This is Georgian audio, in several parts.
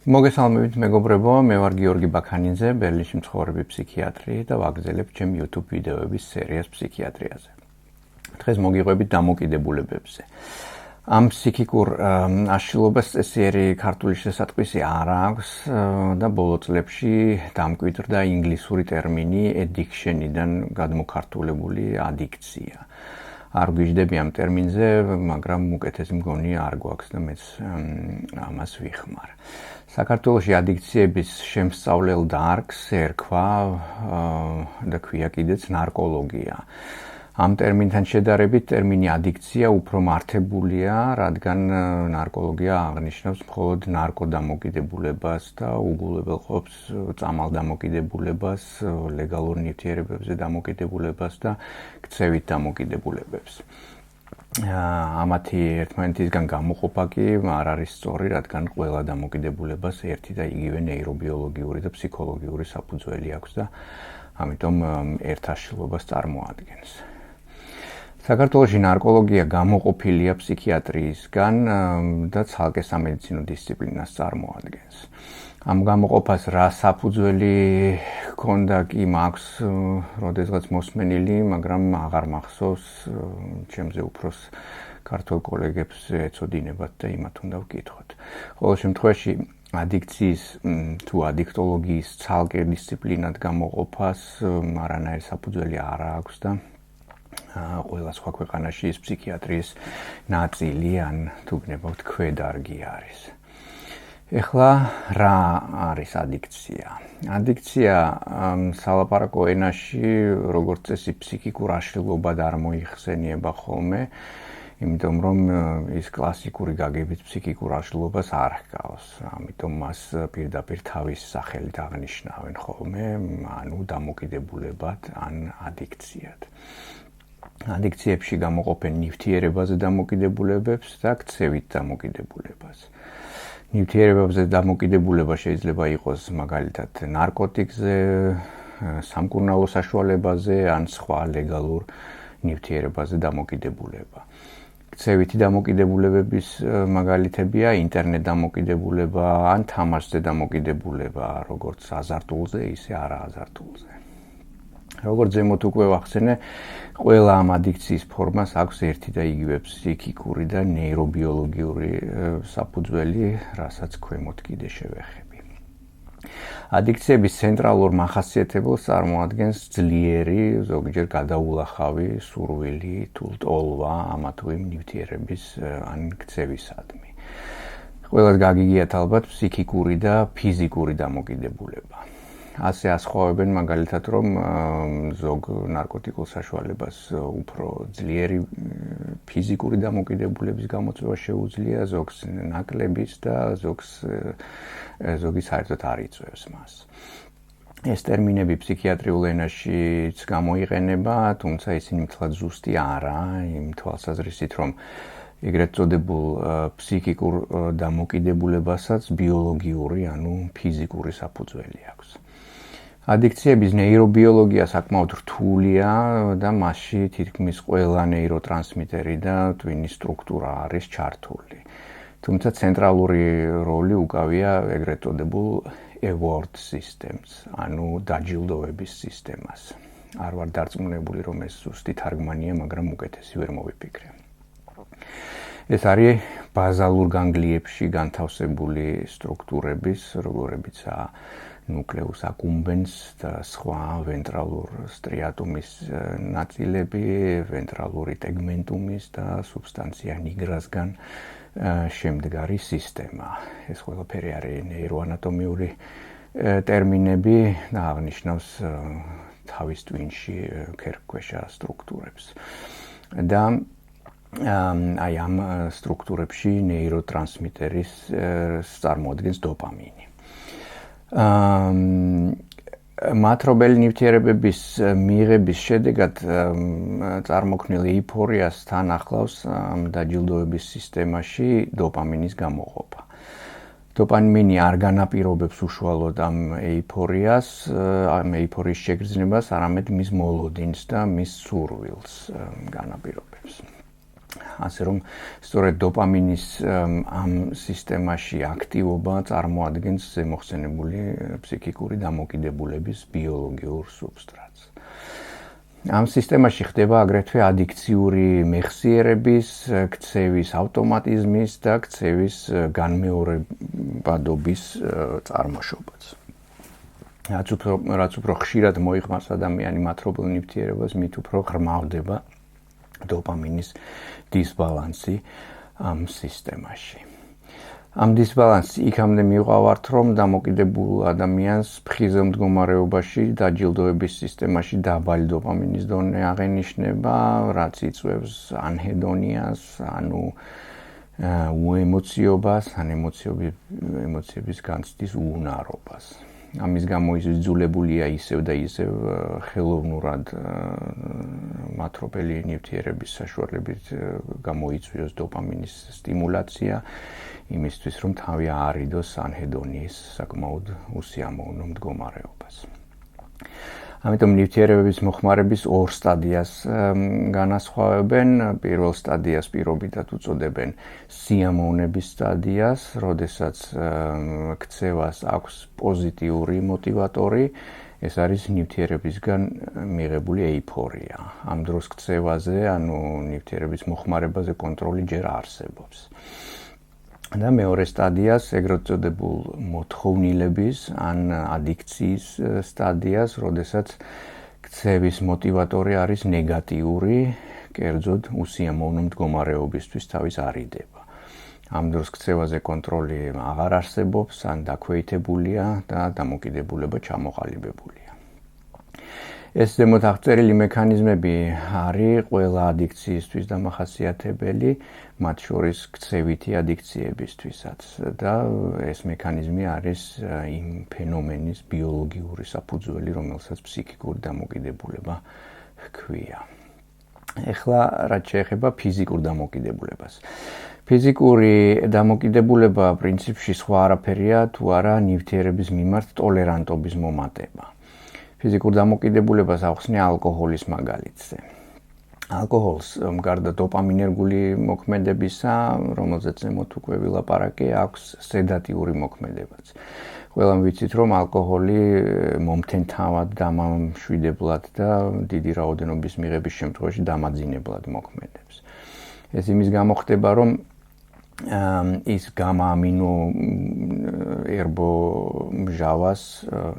მოგესალმებით მეგობრებო, მე ვარ გიორგი ბაქანიძე, ბერლინში მცხოვრები ფსიქიატრი და ვაგრძელებ ჩემ YouTube ვიდეოების სერიას ფსიქიატრიაზე. დღეს მოგიყვებით დამოკიდებულებებზე. ამ ფსიქიკურ აშლილობას წესიერი ქართული შესატყვისი არ აქვს და ბოლო წლებში დამკვიდრდა ინგლისური ტერმინი addiction-იდან გადმოქართულებული ადიქცია. არ გვიждები ამ ტერმინზე, მაგრამ უკეთესი მგონი არ გვაქვს და მეც ამას ვიხმარ. საქართველოში ადიქციების შემსწავლელ დარგს ერქვა და ქვია კიდეც ნარკოლოგია. ამ ტერმინთან შედარებით ტერმინი ადიქცია უფრო მართებულია, რადგან ნარკოლოგია აღნიშნავს მხოლოდ ნარკოდამოკიდებულებას და უგულებელყოფს წამალდამოკიდებულებას, ლეგალურ ნივთიერებებზე დამოკიდებულებას და ქცევით დამოკიდებულებებს. ამათი ერთმანეთისგან გამოყოფა კი არ არის სწორი, რადგან ყველა დამოკიდებულებას ერთი და იგივე ნეირობიოლოგიური და ფსიქოლოგიური საფუძველი აქვს და ამიტომ ერთ აშლილობას წარმოადგენს. საქართველოში ნარკოლოგია გამოყოფილია ფსიქიატრიისგან და ცალკე სამედიცინო დისციპლინას წარმოადგენს. ამ გამოყოფას რა საფუძველი ჰქონდა კი მაქვს როდესღაც მოსმენილი, მაგრამ აღარ მახსოვს, ჩემზე უფროს ქართველ კოლეგებს ეცოდინებათ და იმათ უნდა ვკითხოთ. ყოველ შემთხვევაში ადიქციის თუ ადიქტოლოგიის ცალკე დისციპლინად გამოყოფას არანაირი საფუძველი არ აქვს და ყველა სხვა ქვეყანაში ის ფსიქიატრიის ნაწილი ან თუ გნებავთ ქვედარგი არის. ეხლა რა არის ადიქცია? ადიქცია სალაპარაკო ენაში როგორც წესი ფსიქიკურ აშლილობად არ მოიხსენიება ხოლმე, იმიტომ რომ ის კლასიკური გაგებით ფსიქიკურ აშლილობას არ ჰგავს. ამიტომ მას პირდაპირ თავის სახელით აღნიშნავენ ხოლმე, ანუ დამოკიდებულებად ან ადიქციად. ადიქციებში გამოყოფენ ნივთიერებაზე დამოკიდებულებებს და ქცევით დამოკიდებულებას. ნივთიერებებზე დამოკიდებულება შეიძლება იყოს მაგალითად ნარკოტიკზე, სამკურნალო საშუალებაზე ან სხვა ლეგალურ ნივთიერებაზე დამოკიდებულება. ქცევითი დამოკიდებულებების მაგალითებია ინტერნეტ დამოკიდებულება ან თამაშზე დამოკიდებულება, როგორც აზარტულზე, ისე არააზარტულზე. როგორც ზემოთ უკვე ვახსენე, ყველა ამ ადიქციის ფორმას აქვს ერთი და იგივე ფსიქიკური და ნეირობიოლოგიური საფუძველი, რასაც ქვემოთ კიდე შევეხები. ადიქციების ცენტრალურ მახასიათებელს წარმოადგენს ძლიერი, ზოგჯერ გადაულახავი სურვილი თუ ტოლვა ამა თუ იმ ნივთიერების ან ქცევისადმი. ყველას გაგიგიათ ალბათ ფსიქიკური და ფიზიკური დამოკიდებულება. ასე ასხვავებენ მაგალითად, რომ ზოგ ნარკოტიკულ საშუალებას უფრო ძლიერი ფიზიკური დამოკიდებულების გამოწვევა შეუძლია, ზოგს ნაკლების და ზოგი საერთოდ არ იწვევს მას. ეს ტერმინები ფსიქიატრიულ ენაშიც გამოიყენება, თუმცა ისინი მთლად ზუსტი არა, იმ თვალსაზრისით, რომ ეგრეთ წოდებულ ფსიქიკურ დამოკიდებულებასაც ბიოლოგიური, ანუ ფიზიკური საფუძველი აქვს. ადიქციების ნეირობიოლოგია საკმაოდ რთულია და მასში თითქმის ყველა ნეიროტრანსმიტერი და ტვინის სტრუქტურა არის ჩართული. თუმცა ცენტრალური როლი უკავია ეგრეთ წოდებულ award systems, ანუ დაჯილდოების სისტემას. არ ვარ დარწმუნებული, რომ ეს ზუსტი თარგმანია, მაგრამ უკეთესი ვერ მოვიფიქრე. ეს არის ბაზალურ განგლიებში განთავსებული სტრუქტურების, როგორებიცაა ნუკლეუს აკუმბენს და სხვა ვენტრალურ სტრიატუმის ნაწილები, ვენტრალური ტეგმენტუმის და სუბსტანცია ნიგრასგან შემდგარი სისტემა. ეს ყველაფერი არის ნეიროანატომიური ტერმინები და აღნიშნავს თავის ტვინში ქერქქვეშა სტრუქტურებს. და აი ამ სტრუქტურებში ნეიროტრანსმიტერის წარმოადგენს დოპამინი. მათრობელი ნივთიერებების მიღების შედეგად წარმოქმნილ ეიფორიას თან ახლავს ამ დაჯილდოების სისტემაში დოპამინის გამოყოფა. დოპამინი არ განაპირობებს უშუალოდ ამ ეიფორიას, ამ ეიფორიის შეგრძნებას, არამედ მის მოლოდინს და მის სურვილს განაპირობებს. ასე რომ სწორედ დოპამინის ამ სისტემაში აქტივობა წარმოადგენს ზემოხსენებული ფსიქიკური დამოკიდებულების ბიოლოგიურ სუბსტრატს. ამ სისტემაში ხდება აგრეთვე ადიქციური მეხსიერების, ქცევის ავტომატიზმის და ქცევის განმეორებადობის წარმოშობაც. რაც უფრო ხშირად მოიხმარს ადამიანი მათრობელ ნივთიერებას, მით უფრო ღრმავდება დოპამინის დისბალანსი ამ სისტემაში. ამ დისბალანსს იქამდე მივყავართ, რომ დამოკიდებულ ადამიანს ფხიზელ მდგომარეობაში დაჯილდოების სისტემაში დაბალი დოპამინის დონე აღენიშნება, რაც იწვევს ანჰედონიას, ანუ უემოციობას, ან ემოციების განცდის უუნარობას. ამის გამო ის იძულებულია ისევ და ისევ ხელოვნურად მათრობელი ნივთიერების საშუალებით გამოიწვიოს დოპამინის სტიმულაცია, იმისთვის რომ თავი აარიდოს ანჰედონიის საკმაოდ უსიამოვნო მდგომარეობას. ამიტომ ნივთიერებების მოხმარების ორ სტადიას განასხვავებენ. პირველ სტადიას პირობითად უწოდებენ სიამოვნების სტადიას, როდესაც ქცევას აქვს პოზიტიური მოტივატორი, ეს არის ნივთიერებისგან მიღებული ეიფორია. ამ დროს ქცევაზე, ანუ ნივთიერების მოხმარებაზე კონტროლი ჯერ არსებობს. და მეორე სტადიას, ეგრეთ წოდებულ მოთხოვნილების ან ადიქციის სტადიას, როდესაც ქცევის მოტივატორი არის ნეგატიური, კერძოდ უსიამოვნო მდგომარეობისთვის თავის არიდება. ამ დროს ქცევაზე კონტროლი აღარ არსებობს, ან დაქვეითებულია და დამოკიდებულება ჩამოყალიბებულია. ეს ზემოთ აღწერილი მექანიზმები არის ყველა ადიქციისთვის დამახასიათებელი, მათ შორის ქცევითი ადიქციებისთვისაც და ეს მექანიზმი არის იმ ფენომენის ბიოლოგიური საფუძველი, რომელსაც ფსიქიკური დამოკიდებულება ჰქვია. ეხლა რაც შეეხება ფიზიკურ დამოკიდებულებას. ფიზიკური დამოკიდებულება პრინციპში სხვა არაფერია თუ არა ნივთიერების მიმართ ტოლერანტობის მომატება. ფიზიკურ დამოკიდებულებას ახსნია ალკოჰოლის მაგალითზე. ალკოჰოლს გარდა დოპამინერგული მოქმედებისა, რომელზეც ზემოთ უკვე ვილაპარაკე, აქვს სედატიური მოქმედებაც. ყველამ ვიცით, რომ ალკოჰოლი მომთენთავად, დამამშვიდებლად და დიდი რაოდენობის მიღების შემთხვევაში დამაძინებლად მოქმედებს. ეს იმის გამო ხდება, რომ ის გამა-ამინო ერბომჟავას,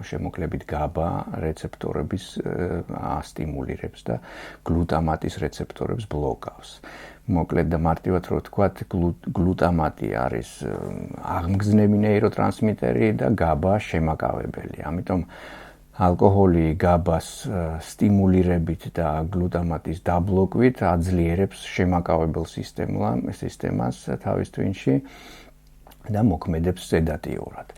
შემოკლებით GABA რეცეპტორების ასტიმულირებს და გლუტამატის რეცეპტორებს ბლოკავს. მოკლედ და მარტივად რო ვთქვათ, გლუტამატი არის აღმგზნები ნეიროტრანსმიტერი და GABA შემაკავებელი. ამიტომ ალკოჰოლი GABA-ს სტიმულირებით და გლუტამატის დაბლოკვით აძლიერებს შემაკავებელ სისტემას თავის ტვინში და მოქმედებს სედატიურად.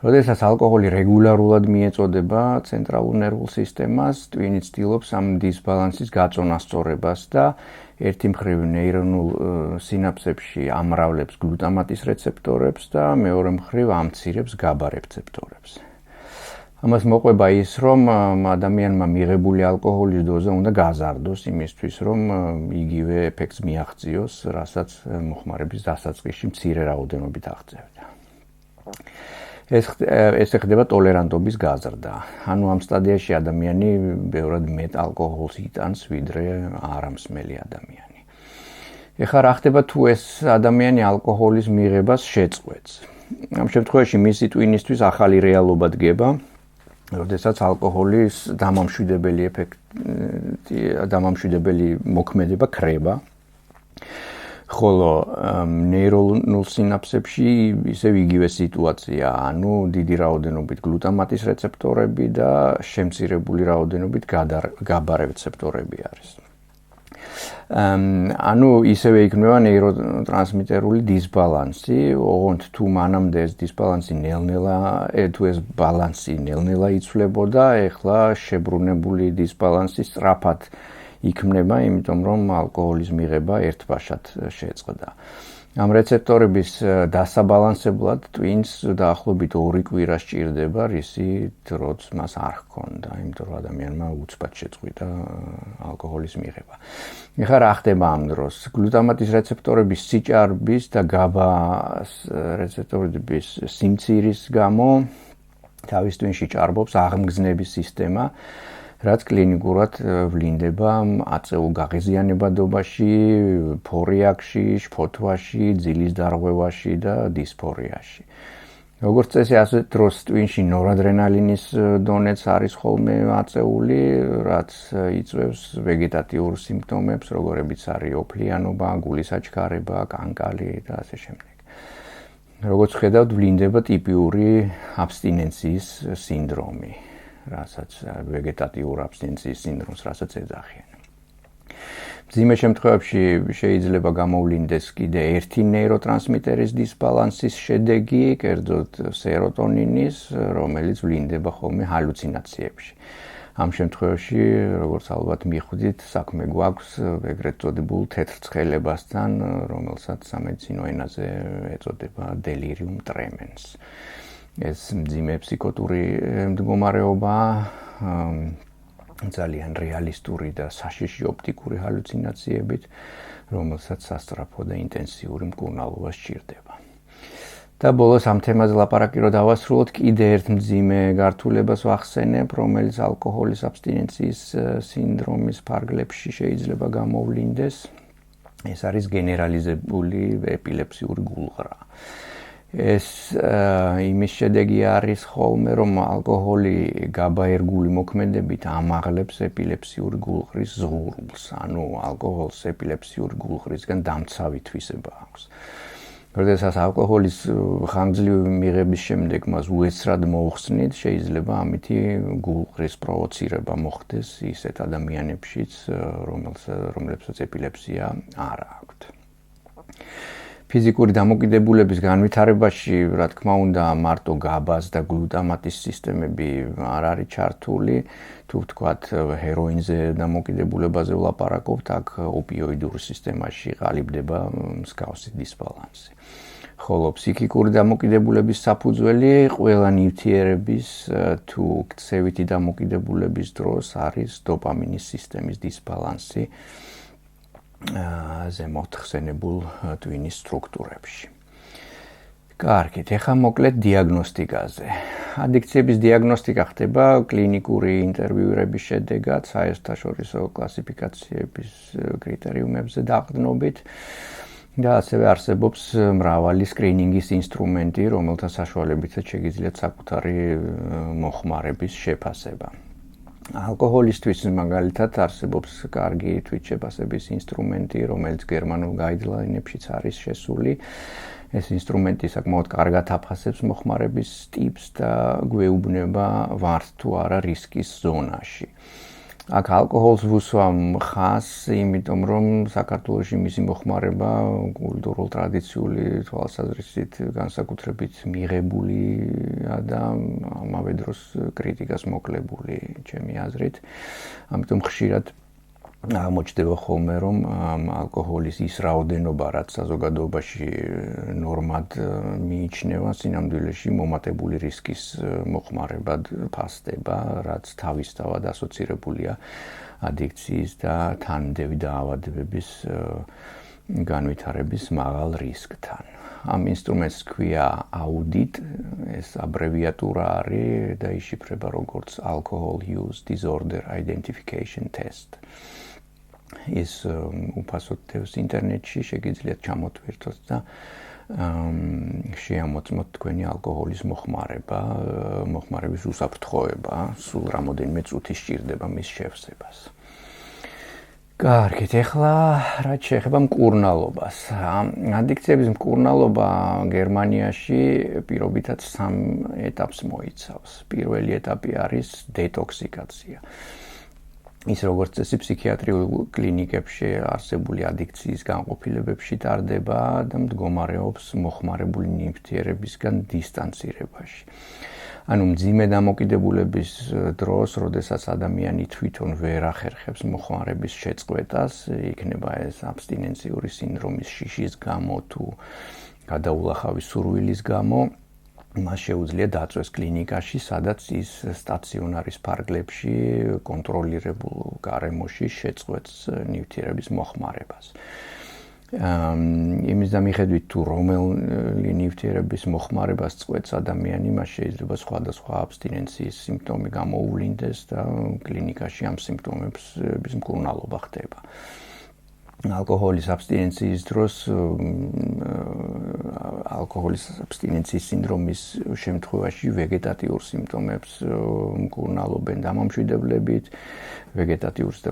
როდესაც ალკოჰოლი რეგულარულად მიეწოდება ცენტრალურ ნერვულ სისტემას, ტვინი ცდილობს ამ დისბალანსის გაწონასწორებას და ერთი მხრივ ნეირონულ სინაფსებში ამრავლებს გლუტამატის რეცეპტორებს და მეორე მხრივ ამცირებს GABA რეცეპტორებს. ამას მოყვება ის, რომ ადამიანმა მიღებული ალკოჰოლის დოზა უნდა გაზარდოს იმისთვის, რომ იგივე ეფექტს მიაღწიოს, რასაც მოხმარების დასაწყისში მცირე რაოდენობით აღწევდა. ეს ხდება ტოლერანტობის გაზრდა. ანუ ამ სტადიაში ადამიანი ბევრად მეტ ალკოჰოლს იტანს, ვიდრე არამსმელი ადამიანი. ეხლა რა ხდება თუ ეს ადამიანი ალკოჰოლის მიღებას შეწყვეტს? ამ შემთხვევაში მისი ტვინისთვის ახალი რეალობა დგება, როდესაც ალკოჰოლის დამამშვიდებელი მოქმედება ქრება, ხოლო ნეირონულ სინაფსებში ისევ იგივე სიტუაცია, ანუ დიდი რაოდენობით გლუტამატის რეცეპტორები და შემცირებული რაოდენობით GABA რეცეპტორები არის. ანუ ისევე იქნება ნეიროტრანსმიტერული დისბალანსი, ოღონდ თუ მანამდე ეს დისბალანსი თუ ეს ბალანსი ნელ-ნელა იცვლებოდა, ეხლა შებრუნებული დისბალანსი სწრაფად იქმნება, იმიტომ რომ ალკოჰოლის მიღება ერთბაშად შეწყდა. ამ რეცეპტორების დასაბალანსებლად twins დაახლოებით 2 კვირა სჭირდება, რისი დროც მას არ ჰქონდა, იმიტომ რომ ადამიანმა უცბად შეწყვიტა ალკოჰოლის მიღება. ეხლა რა ხდება ამ დროს? გლუტამატის რეცეპტორების სიჭარბის და GABA რეცეპტორების სიმცირის გამო თავის twinში ჭარბობს აღმგზნების სისტემა, რაც კლინიკურად ვლინდება აწეულ გაღიზიანებადობაში, ფორიაქში, შფოთვაში, ძილის დარღვევაში და დისფორიაში. როგორც წესი, ასე დროს twinში ნორადრენალინის დონეც არის ხოლმე აწეული, რაც იწვევს ვეგეტატიურ სიმპტომებს, როგორებიც არის ოფლიანობა, გულის აჩქარება, კანკალი და ასე შემდეგ. როგორც ხედავთ, ვლინდება ტიპიური აბსტინენციის სინდრომი, რასაც ვეგეტატიურ აბსტინენციის სინდრომს რასაც ეძახიან. მძიმე შემთხვევებში შეიძლება გამოვლინდეს კიდე ერთი ნეიროტრანსმიტერის დისბალანსის შედეგი, კერძოდ სეროტონინის, რომელიც ვლინდება ხოლმე ჰალუცინაციებში. ამ შემთხვევაში, როგორც ალბათ მიხვდით, საქმე გვაქვს ეგრეთ წოდებულ თეთრ ცხელებასთან, რომელსაც სამედიცინო ენაზე ეწოდება delirium tremens. ეს მძიმე ფსიქოტური მდგომარეობაა, ძალიან რეალისტური და საშიში ოპტიკური ჰალუცინაციებით, რომელსაც სასწრაფო და ინტენსიური მკურნალობა სჭირდება. და ბოლოს ამ თემაზე ლაპარაკი რო დავასრულოთ, კიდე ერთ მძიმე გართულებას ვახსენებ, რომელიც ალკოჰოლის აბსტინენციის სინდრომის ფარგლებში შეიძლება გამოვლინდეს. ეს არის გენერალიზებული ეპილეფსიური გულღრა. ეს იმის შედეგი არის ხოლმე, რომ ალკოჰოლი GABA ერგული მოქმედებით ამაღლებს ეპილეფსიური გულღრის ზღურულს, ანუ ალკოჰოლს ეპილეფსიური გულღრისგან დამცავი თვისება აქვს. როდესაც ალკოჰოლის ხანგრძლივი მიღების შემდეგ მას უეცრად მოუხსნით, შეიძლება ამითი გულღრის პროვოცირება მოხდეს ისეთ ადამიანებშიც, რომლებსაც ეპილეფსია არ აქვთ. ფიზიკური დამოკიდებულების განვითარებაში, რა თქმა უნდა, მარტო GABA-ს და გლუტამატის სისტემები არ არის ჩართული. თუ ვთქვათ, ჰეროინზე დამოკიდებულებაზე ვლაპარაკობთ, აქ ოპიოიდურ სისტემაში ყალიბდება მსგავსი დისბალანსი. ხოლო ფსიქიკური დამოკიდებულების საფუძველი ყველა ნივთიერების თუ ქცევითი დამოკიდებულების დროს არის დოპამინის სისტემის დისბალანსი ზემოთხსენებულ twin-ის სტრუქტურებში. კარგით, ეხლა მოკლედ დიაგნოსტიკაზე. ადიქციების დიაგნოსტიკა ხდება კლინიკური ინტერვიუების შედეგად, საერთაშორისო კლასიფიკაციების კრიტერიუმებზე დაყრდნობით და ასევე არსებობს მრავალი სკრინინგის ინსტრუმენტი, რომელთა საშუალებითაც შეგიძლიათ საკუთარი მოხმარების შეფასება. ალკოჰოლისთვის მაგალითად არსებობს კარგი თვითშეფასების ინსტრუმენტი, რომელიც გერმანულ გაიდლაინებშიც არის შესული. ეს ინსტრუმენტი საკმაოდ კარგად აფასებს მოხმარების ტიპს და გვეუბნება ვართ თუ არა რისკის ზონაში. აქ ალკოჰოლს ვუსვამ ხაზს, იმიტომ რომ საქართველოში მისი მოხმარება კულტურულ ტრადიციული თვალსაზრისით განსაკუთრებით მიღებულია და ამავე დროს კრიტიკას მოკლებული, ჩემი აზრით. ამიტომ ხშირად აღმოჩნდება ხოლმე, რომ ალკოჰოლის ის რაოდენობა, რაც საზოგადოებაში ნორმად მიიჩნევა, სინამდვილეში მომატებული რისკის მოხმარებად ფასდება, რაც თავისთავად ასოცირებულია ადიქციის და თანმდევი დაავადებების განვითარების მაღალ რისკთან. ამ ინსტრუმენტს ქვია audit, ეს აბრევიატურა არის და იშიფრება როგორც alcohol use disorder identification test. ის უფასოდ თევს ინტერნეტში, შეგიძლიათ ჩამოტვირთოთ და შეამოწმოთ თქვენი ალკოჰოლის მოხმარების უსაფრთხოება, სულ რამოდენიმე წუთი სჭირდება მის შევსებას. კარგით, ეხლა რაც შეეხება მკურნალობას. ადიქციების მკურნალობა გერმანიაში პირობითად 3 ეტაპს მოიცავს. პირველი ეტაპი არის დეტოქსიკაცია. ის როგორც წესი ფსიქიატრიულ კლინიკებში არსებული ადიქციის განყოფილებებში ტარდება და მდგომარეობს მოხმარებული ნივთიერებისგან დისტანცირებაში. ანუ მძიმე დამოკიდებულების დროს, როდესაც ადამიანი თვითონ ვერ ახერხებს მოხმარების შეწყვეტას, იქნება ეს აბსტინენციური სინდრომის შიშის გამო თუ გადაულახავი სურვილის გამო, მას შეუძლია დაწვეს კლინიკაში, სადაც ის სტაციონარის ფარგლებში კონტროლირებულ გარემოში შეწყვეტს ნივთიერების მოხმარებას. იმის დამიხედვით თუ რომელი ნივთიერების მოხმარებას წყვეტს ადამიანი, მას შეიძლება სხვადასხვა აბსტინენციის სიმპტომი გამოუვლინდეს და კლინიკაში ამ სიმპტომების მკურნალობა ხდება. ალკოჰოლის აბსტინენციის დროს ალკოჰოლის აბსტინენციის სინდრომის შემთხვევაში ვეგეტატიურ სიმპტომებს მკურნალობენ დამამშვიდებლებით, ვეგეტატიურ და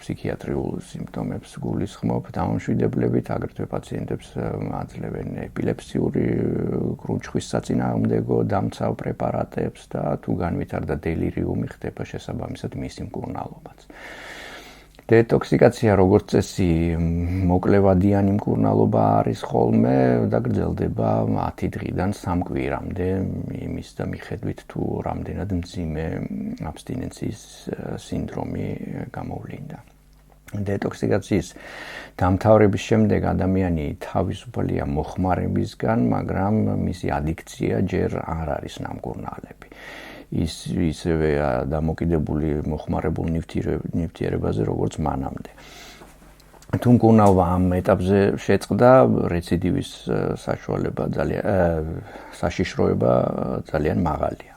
ფსიქიატრიულ სიმპტომებს გულისხმობ დამამშვიდებლებით, აგრეთვე პაციენტებს აძლევენ ეპილეფსიური კრუნჩხვის საწინააღმდეგო დამცავ პრეპარატებს და თუ განვითარდა დელირიუმი, ხდება შესაბამისად მისი მკურნალობაც. დეტოქსიკაცია როგორც წესი მოკლევადიანი მკურნალობა არის ხოლმე და გრძელდება 10 დღიდან 3 კვირამდე იმის და მიხედვით თუ რამდენად მძიმე აბსტინენციის სინდრომი გამოვლინდა. დეტოქსიკაციის დამთავრების შემდეგ ადამიანი თავისუფალია მოხმარებისგან, მაგრამ მისი ადიქცია ჯერ არ არის ნამკურნალები. ის ისევე დამოკიდებული მოხმარებულ ნივთიერებაზე, როგორც მანამდე. თუ მკურნალობა ამ ეტაპზე შეწყდა, რეციდივის საშიშროება ძალიან მაღალია.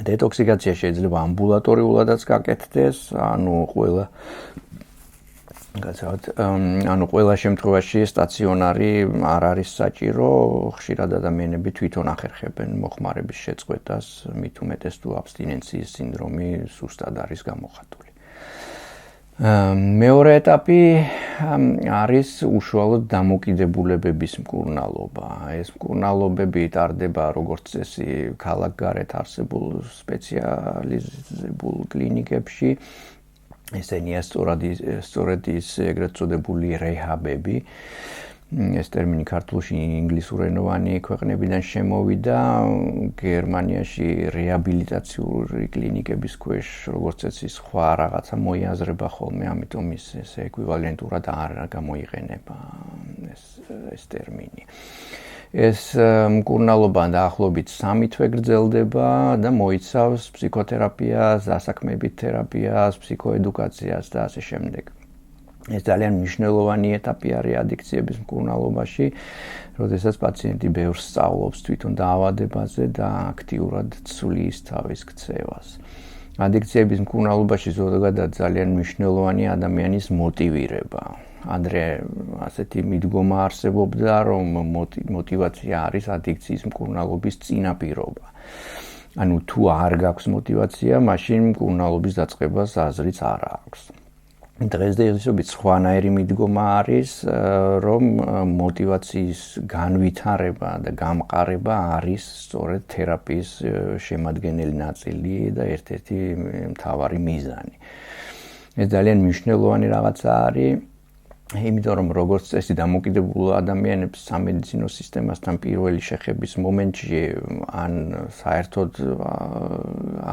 დეტოქსიკაცია შეიძლება ამბულატორიულადაც გაკეთდეს, ანუ ყველა შემთხვევაში სტაციონარი არ არის საჭირო, ხშირად ადამიანები თვითონ ახერხებენ მოხმარების შეწყვეტას, მით უმეტეს თუ აბსტინენციის სინდრომი სუსტად არის გამოხატული. მეორე ეტაპი არის უშუალოდ დამოკიდებულებების მკურნალობა. ეს მკურნალობები ტარდება როგორც წესი ქალაქგარეთ არსებულ სპეციალიზებულ კლინიკებში. ესენია სწორედ ის ეგრეთ წოდებული რეჰაბები. ეს ტერმინი ქართულში ინგლისურენოვანი ქვეყნებიდან შემოვიდა. გერმანიაში რეაბილიტაციური კლინიკების ქვეშ როგორც წესი სხვა რაღაცა მოიაზრება ხოლმე, ამიტომ ის ეკვივალენტურად არ გამოიყენება ეს ტერმინი. ეს მკურნალობა დაახლოებით 3 თვე გრძელდება და მოიცავს ფსიქოთერაპიას, დასაქმებით თერაპიას, ფსიქოედუკაციას და ასე შემდეგ. ეს ძალიან მნიშვნელოვანი ეტაპი არის ადიქციების მკურნალობაში, როდესაც პაციენტი ბევრს სწავლობს თვითონ დაავადებაზე და აქტიურად ცვლის თავის ქცევას. ადიქციების მკურნალობაში ზოგადად ძალიან მნიშვნელოვანი ადამიანის მოტივირება. ადრე ასეთი მიდგომა არსებობდა, რომ მოტივაცია არის ადიქციის მკურნალობის წინაპირობა. ანუ თუ არ გაქვს მოტივაცია, მაშინ მკურნალობის დაწყებას აზრიც არ აქვს. დღესდღეობით სხვანაირი მიდგომა არის, რომ მოტივაციის განვითარება და გამყარება არის სწორედ თერაპიის შემადგენელი ნაწილი და ერთ-ერთი მთავარი მიზანი. ეს ძალიან მნიშვნელოვანი რაღაცა არის. იმიტომ რომ როგორც წესი დამოკიდებულ ადამიანებს სამედიცინო სისტემასთან პირველი შეხების მომენტში ან საერთოდ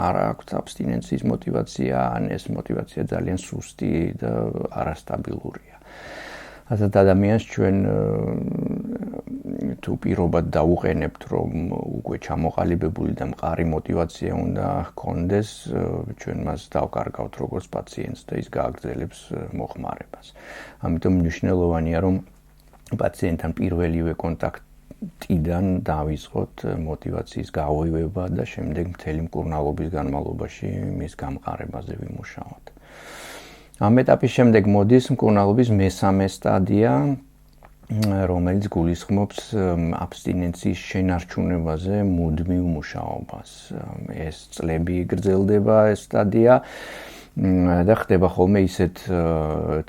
არ აქვს აბსტინენციის მოტივაცია, ან ეს მოტივაცია ძალიან სუსტი და არასტაბილურია. ასეთ ადამიანს ჩვენ თუ პირობად დავუყენებთ, რომ უკვე ჩამოყალიბებული და მყარი მოტივაცია უნდა ჰქონდეს, ჩვენ მას დავკარგავთ როგორც პაციენტს და ის გააგრძელებს მოხმარებას. ამიტომ მნიშვნელოვანია, რომ პაციენტთან პირველივე კონტაქტიდან დავიწყოთ მოტივაციის გავღვივება და შემდეგ მთელი მკურნალობის განმავლობაში მის გამყარებაზე ვიმუშაოთ. ამ ეტაპის შემდეგ მოდის მკურნალობის მესამე სტადია, რომელიც გულისხმობს აბსტინენციის შენარჩუნებაზე მუდმივ მუშაობას. ეს წლები გრძელდება ეს სტადია და ხდება ხოლმე ისეთ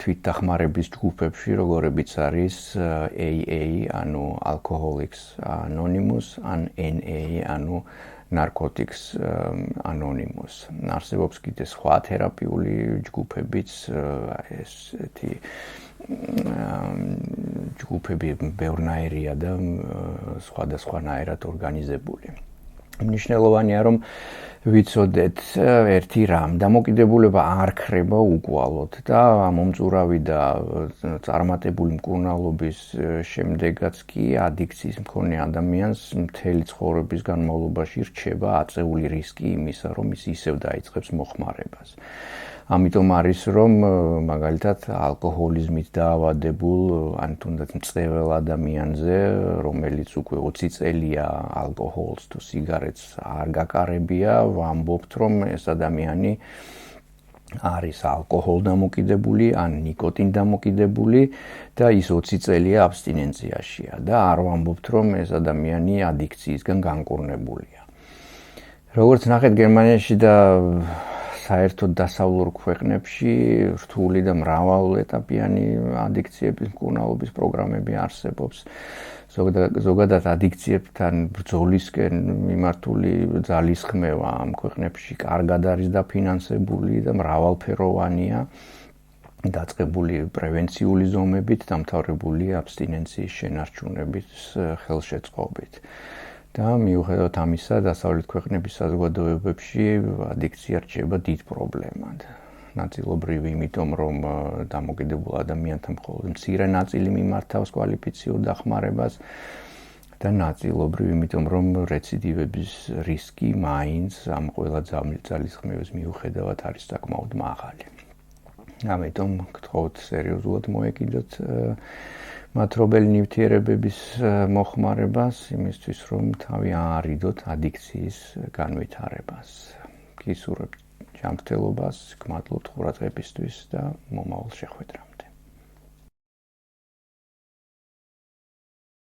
თვითდახმარების ჯგუფებში, როგორებიც არის AA, ანუ Alcoholics Anonymous, ან NA, ანუ Narcotics Anonymous. არსებობს კიდე სხვა თერაპიული ჯგუფებიც, ესეთი ჯგუფები ბევრნაირია და სხვადასხვანაირად ორგანიზებული. მნიშვნელოვანია რომ ვიცოდეთ ერთი რამ, დამოკიდებულება არ ქრება უკვალოდ და მომწურავი და წარმატებული მკურნალობის შემდეგაც კი ადიქციის მქონე ადამიანს მთელი ცხოვრების განმავლობაში რჩება აწეული რისკი იმისა, რომ ის ისევ დაიწყებს მოხმარებას. ამიტომ არის რომ მაგალითად ალკოჰოლიზმით დაავადებულ ან თუნდაც მწვეველ ადამიანზე, რომელიც უკვე 20 წელია ალკოჰოლს თუ სიგარეტს არ გაკარებია, ვამბობთ რომ ეს ადამიანი არის ალკოჰოლდამოკიდებული ან ნიკოტინდამოკიდებული და ის 20 წელია აბსტინენციაშია და არ ვამბობთ რომ ეს ადამიანი ადიქციისგან განკურნებულია. როგორც ნახეთ გერმანიაში და საერთოდ დასავლურ ქვეყნებში რთული და მრავალეტაპიანი ადიქციების მკურნალობის პროგრამები არსებობს. ზოგადად ადიქციებთან ბრძოლისკენ მიმართული ძალისხმევა ამ ქვეყნებში კარგად არის დაფინანსებული და მრავალფეროვანია, დაწყებული პრევენციული ზომებით, დამთავრებული აბსტინენციის შენარჩუნებით, ხელშეწყობით. და მიუხედავად ამისა, დასავლეთ ქვეყნების საზოგადოებებში ადიქცია რჩება დიდ პრობლემად. ნაწილობრივ იმიტომ, რომ დამოკიდებულ ადამიანთა მხოლოდ მცირე ნაწილი მიმართავს კვალიფიციურ დახმარებას და ნაწილობრივ იმიტომ, რომ რეციდივების რისკი მაინც ამ ყველა ძალისხმევის მიუხედავად არის საკმაოდ მაღალი. ამიტომ გთხოვთ სერიოზულად მოეკიდოთ მათრობელი ნივთიერებების მოხმარებას იმისთვის, რომ თავი აარიდოთ ადიქციის განვითარებას. გისურვებთ ჯანმრთელობას, გმადლობთ ყურადღებისთვის და მომავალ შეხვედრამდე.